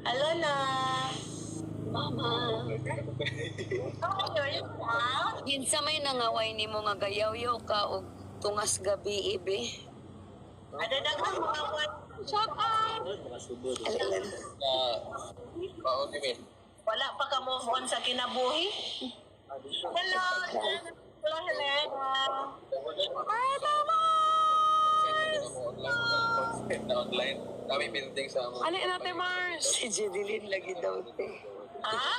Hello na. Mama. Ginsa may nangaway ni mo nga gayaw-yaw ka o tungas gabi ibe. Ada daghang mga kwan. Shout out. Wala pa ka move on sa kinabuhi? Hello. Hello, Helena. Hi, Mama. Online. Kami building sa mga. Ano natin, Mars? Si Jeneline lagi daw te. Ha?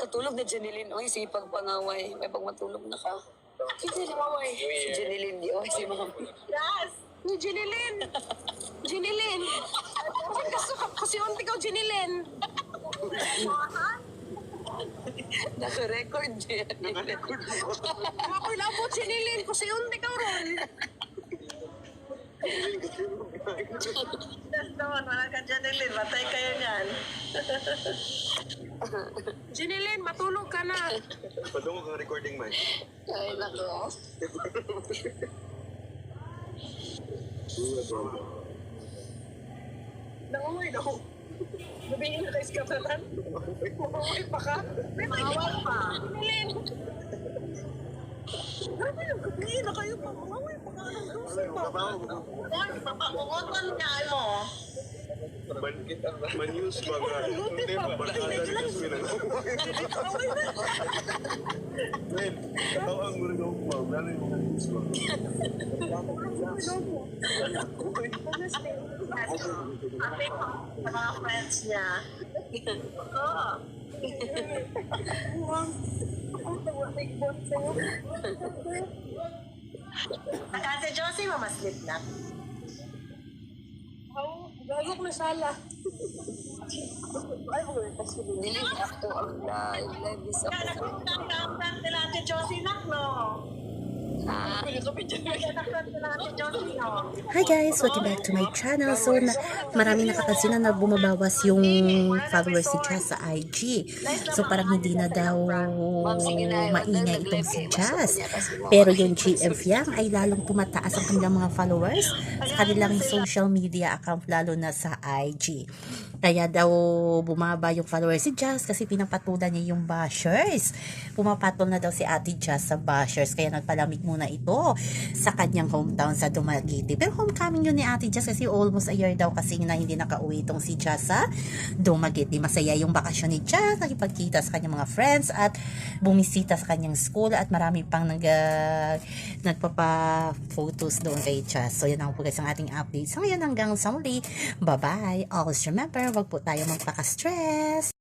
Katulog na Jeneline. Oy, si pagpangaway. May pag matulog na ka. Si Jeneline. Si Jeneline. Di, oy, si Mama. Yes. Ni Jeneline. Jeneline. Kasi unti ka, Jeneline. Naka-record niya. Ako lang po, Jeneline. Kasi unti ka ron. Yes naman, wala ka dyan, Elin. Matay kayo niyan. Jeneline, matulog ka na. Padungog ang recording mic. Ay, nako. Nangaway na ako. Sabihin na kayo sa kapatan. Mamaway pa ka. Mawal pa. Jeneline. Grabe yung gabi na kayo pa. Mamaway pa ka. Oy, papakungoton niya mo. Man-use mga. Hindi ba? Barkada news minanong. Men, katawang mo rin ako pa. Lalo yung mga news mo. Ate pa sa mga friends niya. Oo. Ate Josie, mamaslip na. Gagok na sala. Dili ako ang live. Live is ako. Kaya nakita nila Ate Josie na, no? Ah, Nakita nila Ate Josie, no? Hi guys! Welcome back to my channel. So, marami nakapansin na bumabawas yung followers si Jazz sa IG. So, parang hindi na daw maingay itong si Jazz. Pero yung GF Yang ay lalong pumataas ang kanilang mga followers sa kanilang social media account, lalo na sa IG. Kaya daw bumaba yung followers si Jazz kasi pinapatulan niya yung bashers. Pumapatol na daw si Ate Jazz sa bashers. Kaya nagpalamig muna ito sa kanyang hometown sa Dumaguete. Pero homecoming yun ni Ate Jazz kasi almost a year daw kasi na hindi nakauwi itong si Jazz sa Dumaguete. Masaya yung bakasyon ni Jazz, nakipagkita sa kanyang mga friends at bumisita sa kanyang school at marami pang nagpapa-photos doon kay Jazz. So yan ang po guys ang ating update. So ngayon hanggang sa muli. Bye-bye. Always remember, wag po tayo magpaka-stress.